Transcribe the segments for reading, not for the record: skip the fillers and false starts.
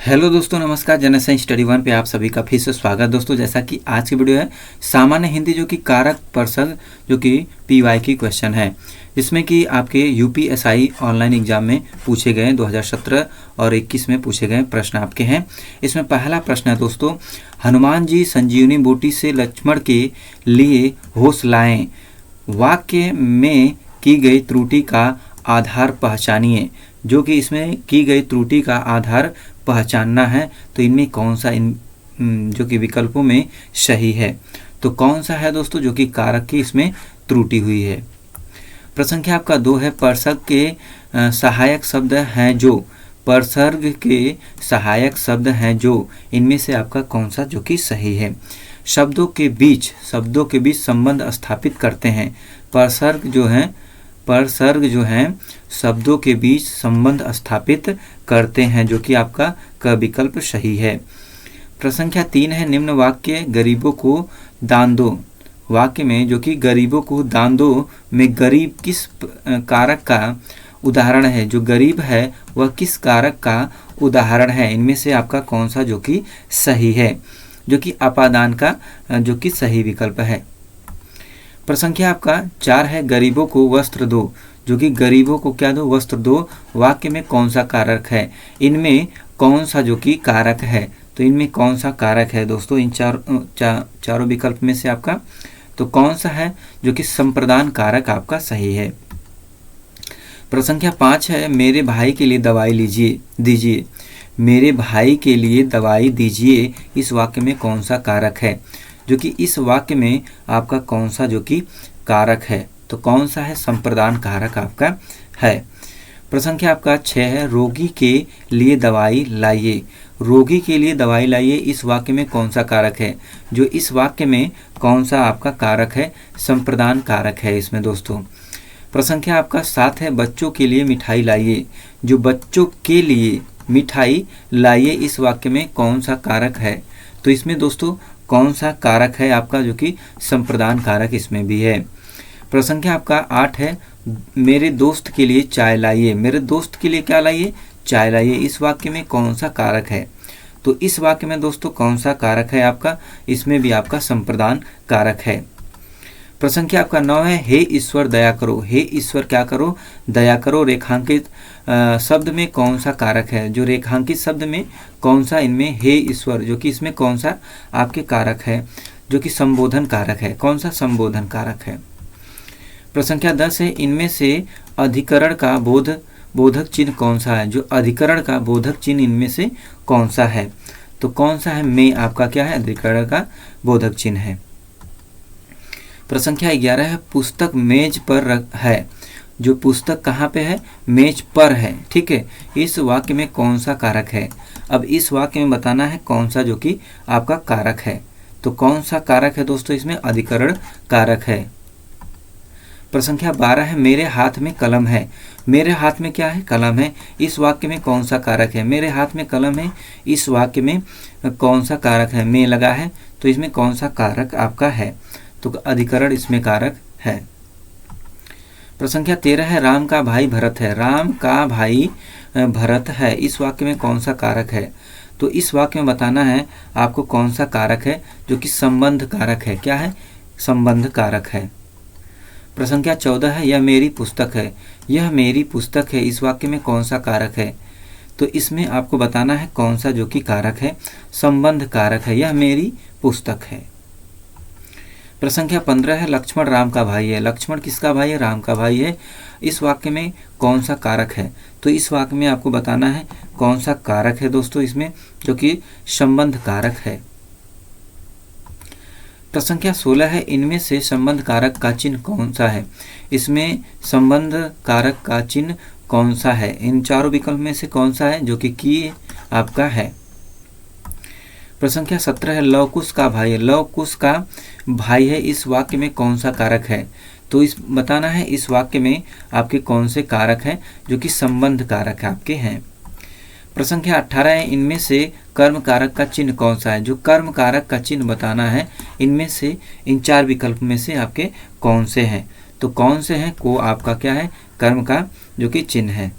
Hello दोस्तों, नमस्कार। General science study one पे आप सभी का फिर से स्वागत। दोस्तों, जैसा कि आज की वीडियो है सामान्य हिंदी जो कि कारक परसग जो कि पीवाई की क्वेश्चन है, जिसमें कि आपके यूपीएसआई ऑनलाइन एग्जाम में पूछे गए 2017 और 21 में पूछे गए प्रश्न आपके हैं। इसमें पहला प्रश्न है दोस्तों, हनुमान जी संजीवनी बूटी से लक्ष्मण के लिए होश लाएं, वाक्य में की गई त्रुटि का आधार पहचानिए। जो कि इसमें की गई त्रुटि का आधार पहचानना है, तो इनमें कौन सा जो कि विकल्पों में सही है। तो कौन सा है दोस्तों जो कि कारक की इसमें त्रुटि हुई है। प्रश्न संख्या आपका 2 है, परसर्ग के सहायक शब्द हैं जो, परसर्ग के सहायक शब्द हैं जो, इनमें से आपका कौन सा जो कि सही है। शब्दों के बीच संबंध स्थापित करते हैं। परसर्ग जो हैं शब्दों के बीच संबंध स्थापित करते हैं, जो कि आपका क विकल्प सही है। प्रश्न संख्या 3 है, निम्न वाक्य गरीबों को दान दो, वाक्य में जो कि गरीबों को दान दो में गरीब किस कारक का उदाहरण है। जो गरीब है वह किस कारक का उदाहरण है। इनमें से आपका कौन सा जो कि सही है, जो कि अपादान का जो कि सही विकल्प है। प्रश्न संख्या आपका 4 है, गरीबों को वस्त्र दो, जो कि गरीबों को क्या दो, वस्त्र दो, वाक्य में कौन सा कारक है। इनमें कौन सा जो कि कारक है, तो इनमें कौन सा कारक है दोस्तों इन चारों विकल्प में से आपका, तो कौन सा है जो कि संप्रदान कारक आपका सही है। प्रश्न संख्या 5 है, मेरे भाई के लिए दवाई दीजिए, मेरे भाई के लिए दवाई दीजिए, इस वाक्य में कौन सा कारक है। जो कि इस वाक्य में आपका कौन सा जो कि कारक है, तो कौन सा है, संप्रदान कारक आपका है। प्रश्न संख्या आपका 6 है, रोगी के लिए दवाई लाइए, रोगी के लिए दवाई लाइए, इस वाक्य में कौन सा कारक है। जो इस वाक्य में कौन सा आपका कारक है, संप्रदान कारक है इसमें दोस्तों। प्रश्न संख्या आपका 7 है, बच्चों के लिए मिठाई लाइए, जो बच्चों के लिए मिठाई लाइए, इस वाक्य में कौन सा कारक है। तो इसमें दोस्तों कौन सा कारक है आपका जो कि संप्रदान कारक इसमें भी है। प्रश्न संख्या आपका 8 है, मेरे दोस्त के लिए चाय लाइए, मेरे दोस्त के लिए क्या लाइए, चाय लाइए, इस वाक्य में कौन सा कारक है। तो इस वाक्य में दोस्तों कौन सा कारक है आपका, इसमें भी आपका संप्रदान कारक है। प्रश्न संख्या आपका 9 है, हे ईश्वर दया करो, हे ईश्वर क्या करो, दया करो, रेखांकित शब्द में कौन सा कारक है। जो रेखांकित शब्द में कौन सा, इनमें हे ईश्वर जो कि इसमें कौन सा आपके कारक है, जो कि संबोधन कारक है, कौन सा संबोधन कारक है। प्रश्न संख्या 10 है, इनमें से अधिकरण का बोधक चिन्ह कौन सा है। जो अधिकरण का बोधक चिन्ह इनमें से कौन सा है, तो कौन सा है, में आपका क्या है, अधिकरण का बोधक चिन्ह है। प्रश्न संख्या 11 है, पुस्तक मेज पर है, जो पुस्तक कहाँ पे है, मेज पर है, ठीक है, इस वाक्य में कौन सा कारक है। अब इस वाक्य में बताना है कौन सा जो कि आपका कारक है, तो कौन सा कारक है दोस्तों, इसमें अधिकरण कारक है। प्रश्न संख्या 12 है, मेरे हाथ में कलम है, मेरे हाथ में क्या है, कलम है, इस वाक्य में कौन सा कारक है। मेरे हाथ में कलम है, इस वाक्य में कौन सा कारक है, में लगा है, तो इसमें कौन सा कारक आपका है, तो अधिकरण इसमें कारक है। प्रश्न संख्या 13 है, राम का भाई भरत है, राम का भाई भरत है, इस वाक्य में कौन सा कारक है। तो इस वाक्य में बताना है आपको कौन सा कारक है, जो कि संबंध कारक है, क्या है, संबंध कारक है। प्रश्न संख्या 14 है, यह मेरी पुस्तक है, यह मेरी पुस्तक है, इस वाक्य में कौन सा कारक है। तो इसमें आपको बताना है कौन सा जो कि कारक है, संबंध कारक है, यह मेरी पुस्तक है। प्रश्न संख्या 15 है, लक्ष्मण राम का भाई है, लक्ष्मण किसका भाई है, राम का भाई है, इस वाक्य में कौन सा कारक है। तो इस वाक्य में आपको बताना है कौन सा कारक है दोस्तों इसमें, जो कि संबंध कारक है। प्रश्न संख्या 16 है, इनमें से संबंध कारक का चिन्ह कौन सा है, इसमें संबंध कारक का चिन्ह कौन सा है, इन चारों विकल्प में से कौन सा है जो कि आपका है। प्रश्न संख्या 17 है, लव कुश का भाई है, लव कुश का भाई है, इस वाक्य में कौन सा कारक है। तो इस बताना है इस वाक्य में आपके कौन से कारक हैं जो कि संबंध कारक आपके हैं। प्रश्न संख्या 18 है, इनमें से कर्म कारक का चिन्ह कौन सा है, जो कर्म कारक का चिन्ह बताना है, इनमें से इन चार विकल्प में से आपके कौन से हैं, तो कौन से हैं को आपका क्या है, कर्म का जो कि चिन्ह है।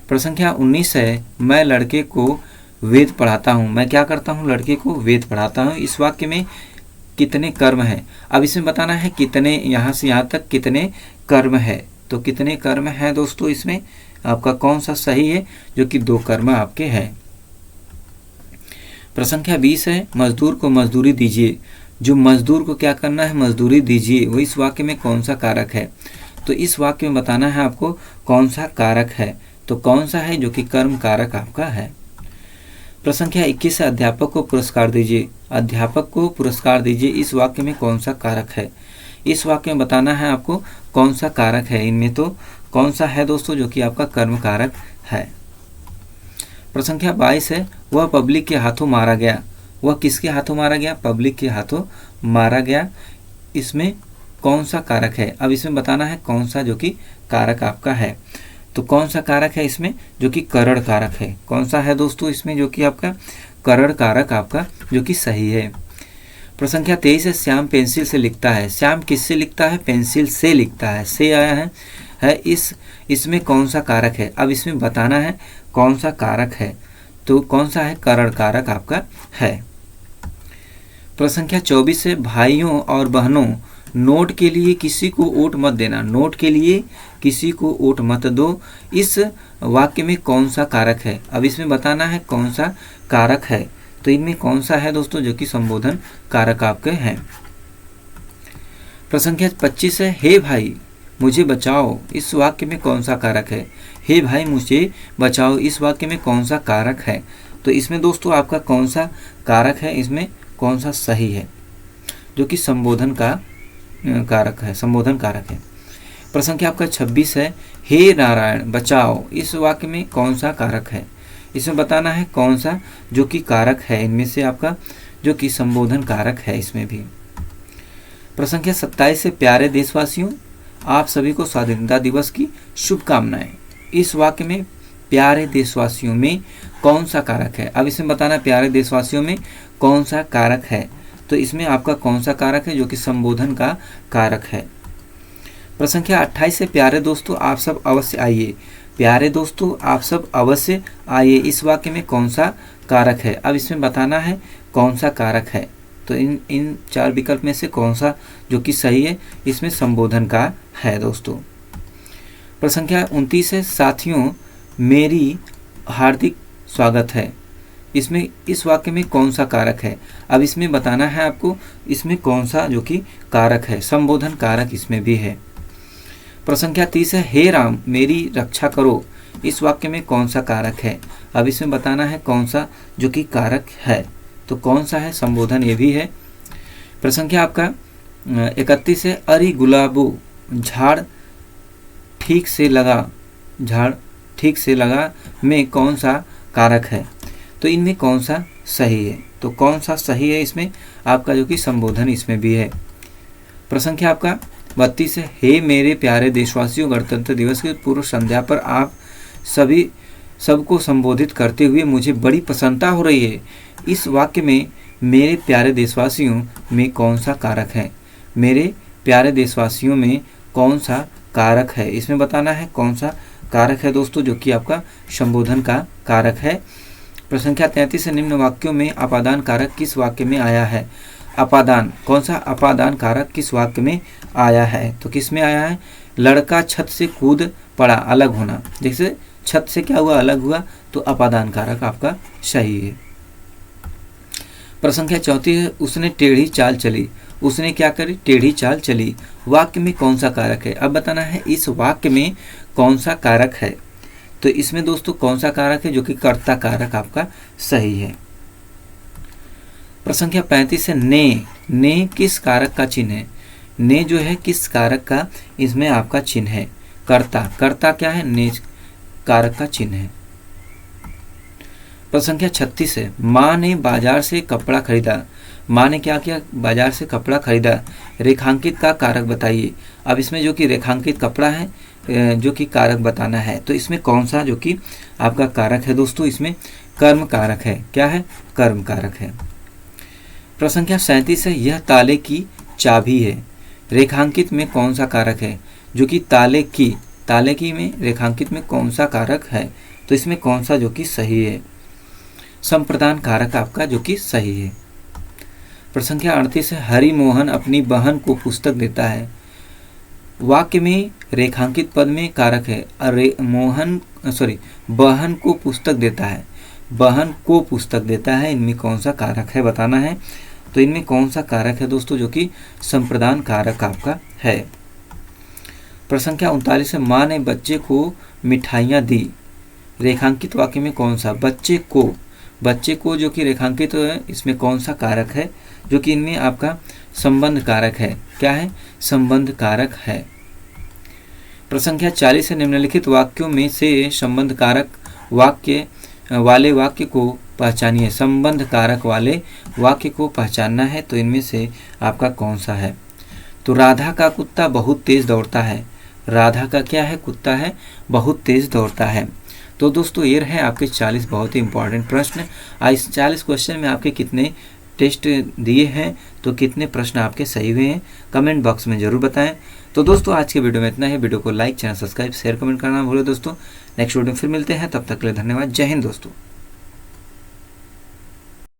प्रश्न संख्या 19 है, मैं लड़के को वेद पढ़ाता हूँ। मैं क्या करता हूँ? लड़के को वेद पढ़ाता हूँ। इस वाक्य में कितने कर्म हैं? अब इसमें बताना है कितने, यहाँ से यहाँ तक कितने कर्म है। तो कितने कर्म हैं दोस्तों इसमें? आपका कौन सा सही है? जो कि 2 कर्म आपके हैं। प्रश्न संख्या 20 है, मजदूर को मजदूरी दीजिए। जो मजदूर को क्या करना है? मजदूरी दीजिए। वो इस वाक्य में कौन सा कारक है? तो इस वाक्य में बताना है आपको कौन सा कारक है। तो कौन सा है? जो कि कर्म कारक आपका है। प्रश्न संख्या 21 है, अध्यापक को पुरस्कार दीजिए। अध्यापक को पुरस्कार दीजिए, इस वाक्य में कौन सा कारक है? इस वाक्य में बताना है आपको कौन सा कारक है। इनमें तो कौन सा है दोस्तों? जो कि आपका कर्म कारक है। प्रश्न संख्या 22 है, वह पब्लिक के हाथों मारा गया। वह किसके हाथों मारा गया? पब्लिक के हाथों मारा गया। इसमें कौन सा कारक है? अब इसमें बताना है कौन सा जो कि कारक आपका है। तो कौन सा कारक है इसमें? जो कि करण कारक है। कौन सा है दोस्तों इसमें? जो कि आपका करण कारक आपका जो कि सही है। प्रश्न संख्या 23 है, श्याम पेंसिल से लिखता है। श्याम किससे लिखता है? पेंसिल से लिखता है। से आया है इसमें कौन सा कारक है? अब इसमें बताना है कौन सा कारक है। तो कौन सा है? करण कारक आपका है। प्रश्न संख्या 24 है, भाइयों और बहनों, नोट के लिए किसी को वोट मत देना। नोट के लिए किसी को वोट मत दो, इस वाक्य में कौन सा कारक है? अब इसमें बताना है कौन सा कारक है। तो इनमें कौन सा है दोस्तों? जो कि संबोधन कारक आपके हैं। प्रश्न संख्या 25 है, हे भाई मुझे बचाओ। इस वाक्य में कौन सा कारक है? हे भाई मुझे बचाओ, इस वाक्य में कौन सा कारक है? तो इसमें दोस्तों आपका कौन सा कारक है? इसमें कौन सा सही है? जो कि संबोधन का कारक है, संबोधन कारक है। प्रश्न संख्या आपका 26 है, हे नारायण बचाओ। इस वाक्य में कौन सा कारक है? इसमें बताना है कौन सा जो कि कारक है। इनमें से आपका जो कि संबोधन कारक है इसमें भी। प्रश्न संख्या 27 से, प्यारे देशवासियों आप सभी को स्वाधीनता दिवस की शुभकामनाएं। इस वाक्य में प्यारे देशवासियों में कौन सा कारक है? अब इसमें बताना प्यारे देशवासियों में कौन सा कारक है। तो इसमें आपका कौन सा कारक है? जो कि संबोधन का कारक है। प्रश्न संख्या 28 से, प्यारे दोस्तों आप सब अवश्य आइए। प्यारे दोस्तों आप सब अवश्य आइए, इस वाक्य में कौन सा कारक है? अब इसमें बताना है कौन सा कारक है। तो इन 4 विकल्प में से कौन सा जो कि सही है? इसमें संबोधन का है दोस्तों। प्रश्न संख्या 29 है, साथियों मेरी हार्दिक स्वागत है। इसमें इस वाक्य में कौन सा कारक है? अब इसमें बताना है आपको इसमें कौन सा जो कि कारक है। संबोधन कारक इसमें भी है। प्रश्न संख्या 30 है, हे राम मेरी रक्षा करो। इस वाक्य में कौन सा कारक है? अब इसमें बताना है कौन सा जो कि कारक है। तो कौन सा है? संबोधन ये भी है। प्रश्न संख्या आपका 31 है, अरे गुलाबो झाड़ ठीक से लगा। झाड़ ठीक से लगा में कौन सा कारक है? तो इनमें कौन सा सही है? तो कौन सा सही है इसमें? आपका जो कि संबोधन इसमें भी है। प्रश्न संख्या आपका 32 है, हे मेरे प्यारे देशवासियों गणतंत्र दिवस की पूर्व संध्या पर आप सबको संबोधित करते हुए मुझे बड़ी प्रसन्नता हो रही है। इस वाक्य में मेरे प्यारे देशवासियों में कौन सा कारक है? मेरे प्यारे देशवासियों में कौन सा कारक है? इसमें बताना है कौन सा कारक है दोस्तों जो कि आपका संबोधन का कारक है। प्रश्न संख्या 33 से, निम्न वाक्यों में अपादान कारक किस वाक्य में आया है? अपादान, कौन सा अपादान कारक किस वाक्य में आया है? तो किस में आया है? लड़का छत से कूद पड़ा, अलग होना। जैसे छत से क्या हुआ? अलग हुआ, तो अपादान कारक आपका सही है। प्रश्न संख्या 34 है, उसने टेढ़ी चाल चली। उसने क्या करी? टेढ़ी चाल चली। वाक्य में कौन सा कारक है? अब बताना है इस वाक्य में कौन सा कारक है। तो इसमें दोस्तों कौन सा कारक है? जो कि कर्ता कारक आपका सही है। प्रश्न संख्या 35 है, ने किस कारक का चिन्ह है? ने जो है किस कारक का इसमें आपका चिन्ह है? कर्ता क्या है? ने कारक का चिन्ह है। प्रश्न संख्या 36 है, माँ ने बाजार से कपड़ा खरीदा। माँ ने क्या किया? बाजार से कपड़ा खरीदा। रेखांकित का कारक बताइए। अब इसमें जो कि रेखांकित कपड़ा है जो कि कारक बताना है। तो इसमें कौन सा जो कि आपका कारक है दोस्तों? इसमें कर्म कारक है। क्या है? कर्म कारक है। प्रश्न संख्या 37 है, यह ताले की चाबी है। रेखांकित में कौन सा कारक है? जो कि ताले की में रेखांकित में कौन सा कारक है? तो इसमें कौन सा जो कि सही है? संप्रदान कारक आपका जो कि सही है। प्रश्न संख्या 38 है, हरिमोहन अपनी बहन को पुस्तक देता है। वाक्य में रेखांकित पद में कारक है, बहन को पुस्तक देता है, बहन को पुस्तक देता है, इनमें कौन सा कारक है बताना है। तो इनमें कौन सा कारक है दोस्तों जो कि संप्रदान कारक आपका है। प्रश्न संख्या 39 है, माँ ने बच्चे को मिठाइयाँ दी। रेखांकित वाक्य में कौन सा? बच्चे को जो कि रेखांकित है, इसमें कौन सा कारक है जो कि इनमें आपका संबंध कारक है? क्या है? संबंध कारक है। प्रश्न संख्या 40 है, निम्नलिखित वाक्यों में से संबंध कारक वाले वाक्य को पहचानिए। संबंध कारक वाले वाक्य को पहचानना है, तो इनमें से आपका कौन सा है? तो राधा का कुत्ता बहुत तेज दौड़ता है। राधा का क्या है? कुत्ता है, बहुत तेज दौड़ता है। तो दोस्तों ये रहे आपके 40 बहुत ही इंपॉर्टेंट प्रश्न। इस 40 क्वेश्चन में आपके कितने टेस्ट दिए हैं, तो कितने प्रश्न आपके सही हुए हैं, कमेंट बॉक्स में जरूर बताएं। तो दोस्तों आज के वीडियो में इतना ही। वीडियो को like, channel subscribe, share, comment करना भूलो दोस्तों। नेक्स्ट वीडियो में फिर मिलते हैं, तब तक के लिए धन्यवाद। जय हिंद दोस्तों।